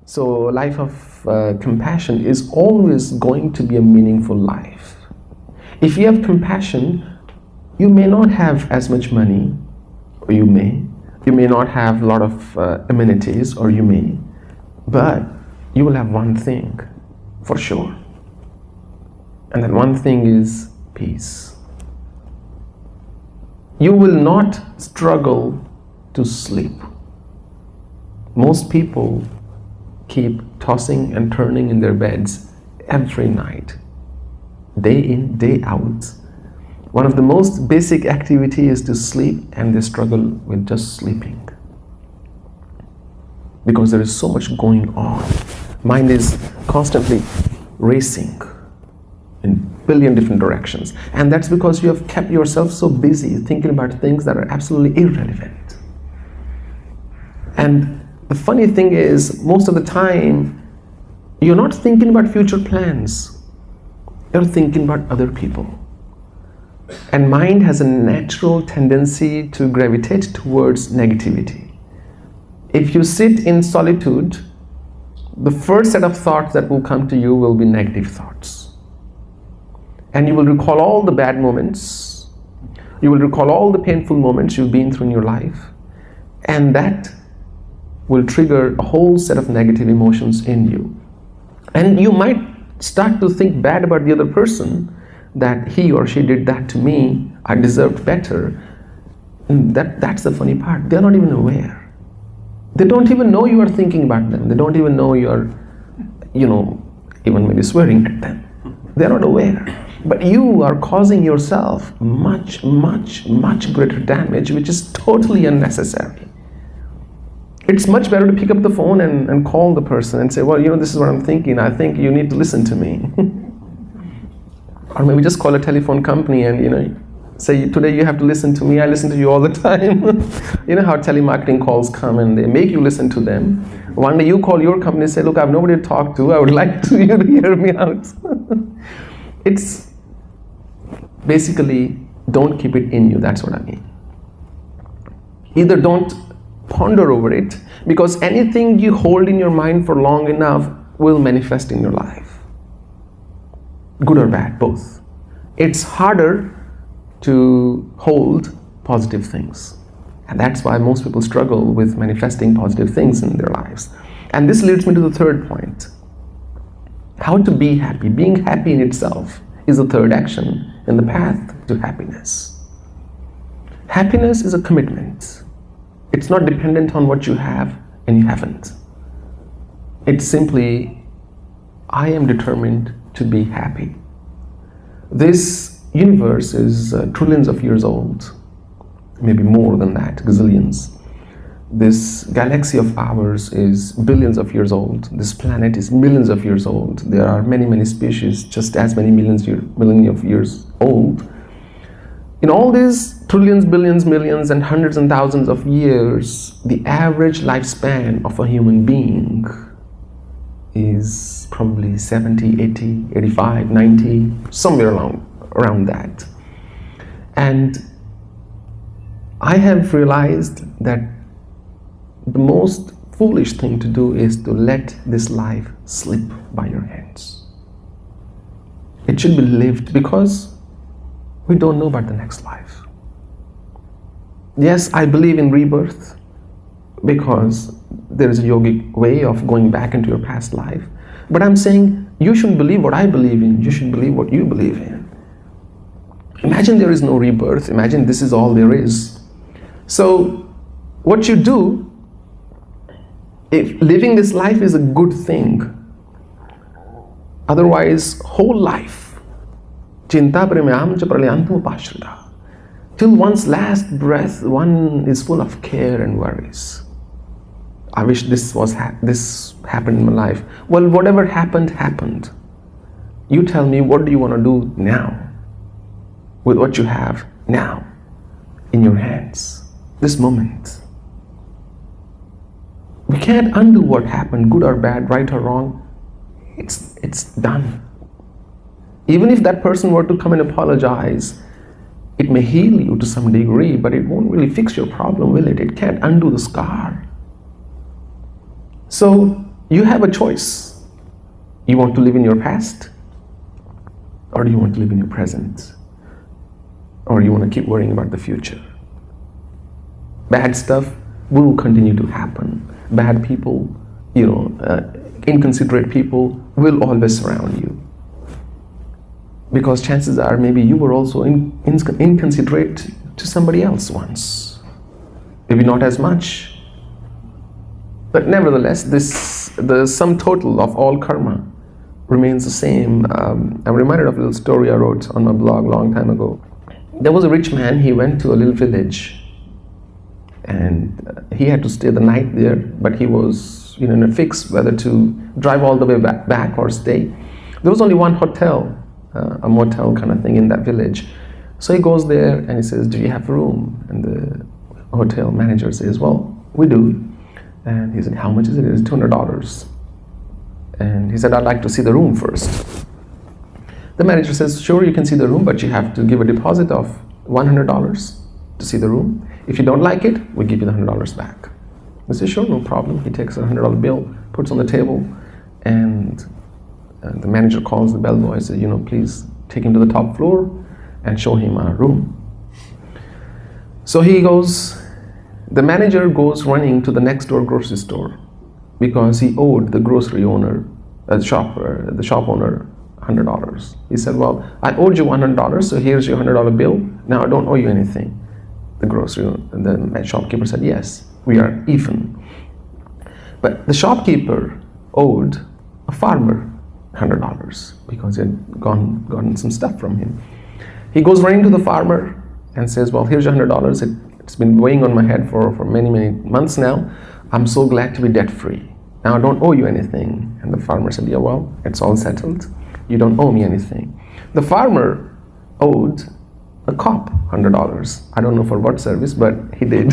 So a life of compassion is always going to be a meaningful life. If you have compassion, you may not have as much money, or you may. You may not have a lot of amenities, or you may. But you will have one thing, for sure. And that one thing is peace. You will not struggle to sleep. Most people keep tossing and turning in their beds every night, day in, day out. One of the most basic activity is to sleep, and they struggle with just sleeping. Because there is so much going on. Mind is constantly racing in a billion different directions. And that's because you have kept yourself so busy thinking about things that are absolutely irrelevant. And the funny thing is, most of the time, you're not thinking about future plans. You're thinking about other people. And mind has a natural tendency to gravitate towards negativity. If you sit in solitude, the first set of thoughts that will come to you will be negative thoughts. And you will recall all the bad moments. You will recall all the painful moments you've been through in your life. And that will trigger a whole set of negative emotions in you. And you might start to think bad about the other person, that he or she did that to me, I deserved better. And that's the funny part. They're not even aware. They don't even know you are thinking about them. They don't even know you're, even maybe swearing at them. They're not aware. But you are causing yourself much, much, much greater damage, which is totally unnecessary. It's much better to pick up the phone and call the person and say, well, this is what I'm thinking. I think you need to listen to me. Or maybe just call a telephone company and, say, today you have to listen to me. I listen to you all the time. You know how telemarketing calls come and they make you listen to them. One day you call your company and say, look, I have nobody to talk to. I would like you to hear me out. It's basically, don't keep it in you. That's what I mean. Either don't ponder over it, because anything you hold in your mind for long enough will manifest in your life. Good or bad, both. It's harder to hold positive things. And that's why most people struggle with manifesting positive things in their lives. And this leads me to the third point. How to be happy. Being happy in itself is the third action in the path to happiness. Happiness is a commitment. It's not dependent on what you have and you haven't. It's simply, I am determined to be happy. This universe is trillions of years old, maybe more than that, gazillions. This galaxy of ours is billions of years old. This planet is millions of years old. There are many, many species just as many millions of years old. In all these trillions, billions, millions, and hundreds and thousands of years, the average lifespan of a human being is probably 70, 80, 85, 90, somewhere around that. And I have realized that the most foolish thing to do is to let this life slip by your hands. It should be lived, because we don't know about the next life. Yes, I believe in rebirth, because there is a yogic way of going back into your past life. But I'm saying you shouldn't believe what I believe in. You should believe what you believe in. Imagine there is no rebirth. Imagine this is all there is. So what you do, if living this life is a good thing, otherwise whole life, chinta premyam cha pralyantam upashrita, till one's last breath, one is full of care and worries. I wish this happened in my life. Well, whatever happened. You tell me, what do you want to do now with what you have now in your hands, this moment? We can't undo what happened, good or bad, right or wrong. It's done. Even if that person were to come and apologize, it may heal you to some degree, but it won't really fix your problem, will it? It can't undo the scar. So you have a choice. You want to live in your past, or do you want to live in your present? Or you want to keep worrying about the future? Bad stuff will continue to happen. Bad people, inconsiderate people will always surround you. Because chances are maybe you were also inconsiderate to somebody else once. Maybe not as much. But nevertheless, the sum total of all karma remains the same. I'm reminded of a little story I wrote on my blog a long time ago. There was a rich man, he went to a little village and he had to stay the night there, but he was in a fix whether to drive all the way back or stay. There was only one hotel, a motel kind of thing in that village. So he goes there and he says, do you have a room? And the hotel manager says, well, we do. And he said, how much is it? It's $200. And he said, I'd like to see the room first. The manager says, sure, you can see the room, but you have to give a deposit of $100 to see the room. If you don't like it, we give you the $100 back. He says, sure, no problem. He takes a $100 bill, puts on the table, and the manager calls the bellboy and says, please take him to the top floor and show him our room. So he goes, the manager goes running to the next door grocery store because he owed the grocery owner, the shop owner, $100. He said, well, I owed you $100, so here's your $100 bill. Now I don't owe you anything. The shopkeeper said, yes, we are even. But the shopkeeper owed a farmer $100 because he had gotten some stuff from him. He goes running to the farmer and says, well, here's your $100. It's been weighing on my head for many, many months now. I'm so glad to be debt-free. Now I don't owe you anything. And the farmer said, yeah, well, it's all settled. You don't owe me anything. The farmer owed a cop $100. I don't know for what service, but he did.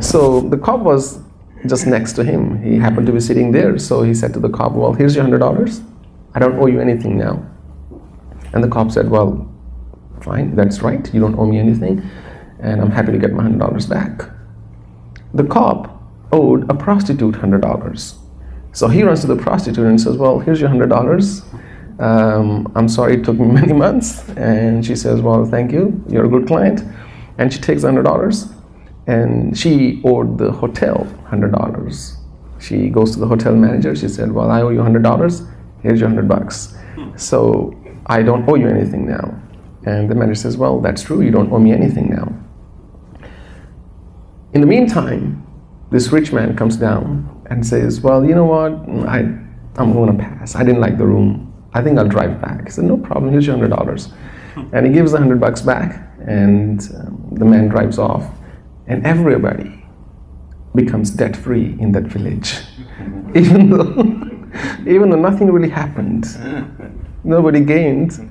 So the cop was just next to him. He happened to be sitting there. So he said to the cop, well, here's your $100. I don't owe you anything now. And the cop said, well, fine, that's right. You don't owe me anything. And I'm happy to get my $100 back. The cop owed a prostitute $100. So he runs to the prostitute and says, well, here's your $100. I'm sorry it took me many months. And she says, well, thank you. You're a good client. And she takes $100. And she owed the hotel $100. She goes to the hotel manager. She said, well, I owe you $100. Here's your $100. So I don't owe you anything now. And the manager says, well, that's true. You don't owe me anything now. In the meantime, this rich man comes down and says, well, you know what? I'm going to pass. I didn't like the room. I think I'll drive back. He said, no problem. Here's your $100. And he gives the $100 back, and the man drives off. And everybody becomes debt-free in that village. Even though nothing really happened. Nobody gained,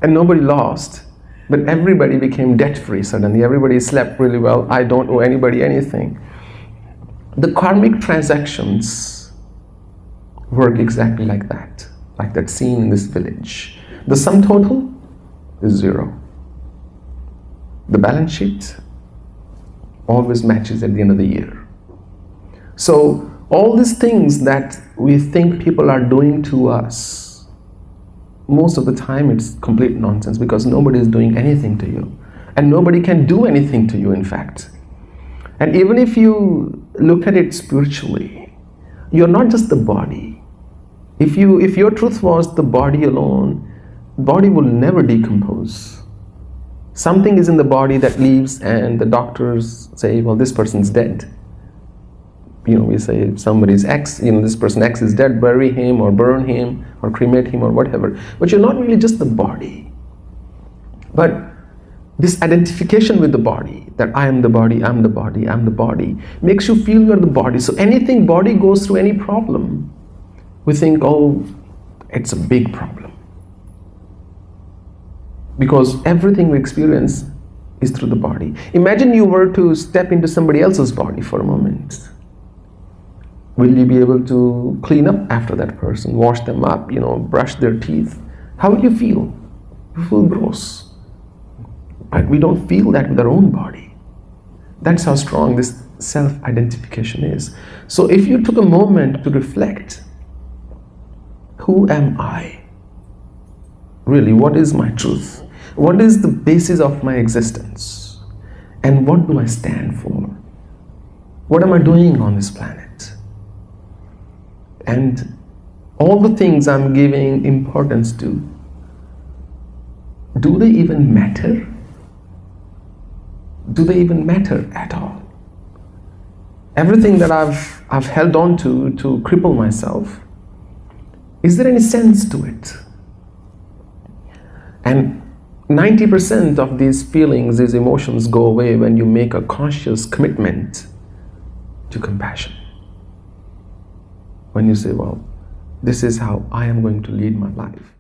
and nobody lost. But everybody became debt-free suddenly. Everybody slept really well. I don't owe anybody anything. The karmic transactions work exactly like that scene in this village. The sum total is 0. The balance sheet always matches at the end of the year. So all these things that we think people are doing to us, most of the time it's complete nonsense because nobody is doing anything to you. And nobody can do anything to you, in fact. And even if you look at it spiritually, you're not just the body. If your truth was the body alone, body will never decompose. Something is in the body that leaves and the doctors say, well, this person's dead. We say if somebody's X, this person X is dead, bury him or burn him or cremate him or whatever. But you're not really just the body. But this identification with the body, that I am the body, I'm the body, I'm the body, makes you feel you're the body. So anything body goes through any problem, we think, oh, it's a big problem. Because everything we experience is through the body. Imagine you were to step into somebody else's body for a moment. Will you be able to clean up after that person, wash them up, brush their teeth? How will you feel? You feel gross. But we don't feel that with our own body. That's how strong this self-identification is. So if you took a moment to reflect, who am I? Really, what is my truth? What is the basis of my existence? And what do I stand for? What am I doing on this planet? And all the things I'm giving importance to, do they even matter? Do they even matter at all? Everything that I've held on to cripple myself, is there any sense to it? And 90% of these feelings, these emotions go away when you make a conscious commitment to compassion. When you say, well, this is how I am going to lead my life.